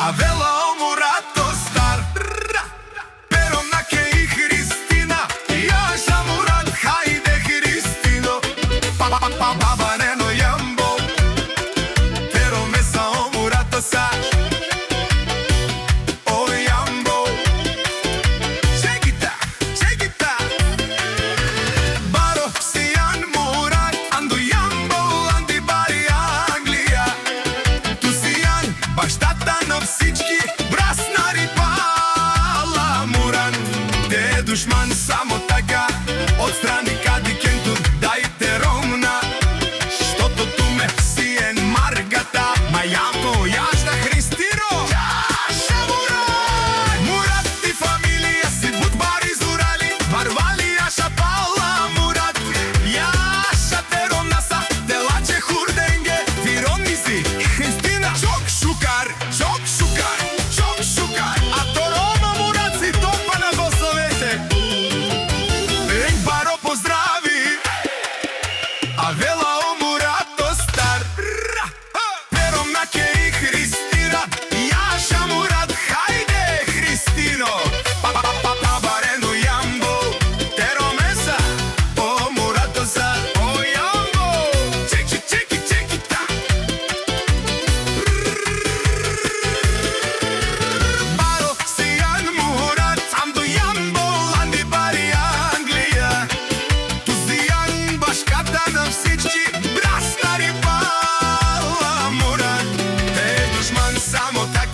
Avela omurato star Pero nake I Hristina Jaša Murat, hajde Hristino Baba neno jambo Pero mesa omurato sa O jambo Shake it up Baro sijan Murat Andu jambo, andi bari Anglija Tu sijan, baš tata na всички браснари пала Муран Те душман само така Отстрани кади кентур дайте ромна Штото ту ме сиен маргата Мајамко јашна Христино Јаша Мурат Мурат ти фамилија си бутбари зурали Варвали јаша пала Мурат Јаша те ромна са Делаче хурденге Ти ромни си Христина Чок шукар А то Рома Мурат си топа на гласовете Рек Баро поздрави Авела Омурато стар Pero наке I Христина Јаша Мурат, хајде Христино Барено јамбо Теро меса Омурато стар О јамбо Чеки та Baro sijan Murat Andu jambo, andi bari Anglija Tu sijan baš kata na всички браснари пала Мурат Те душман само така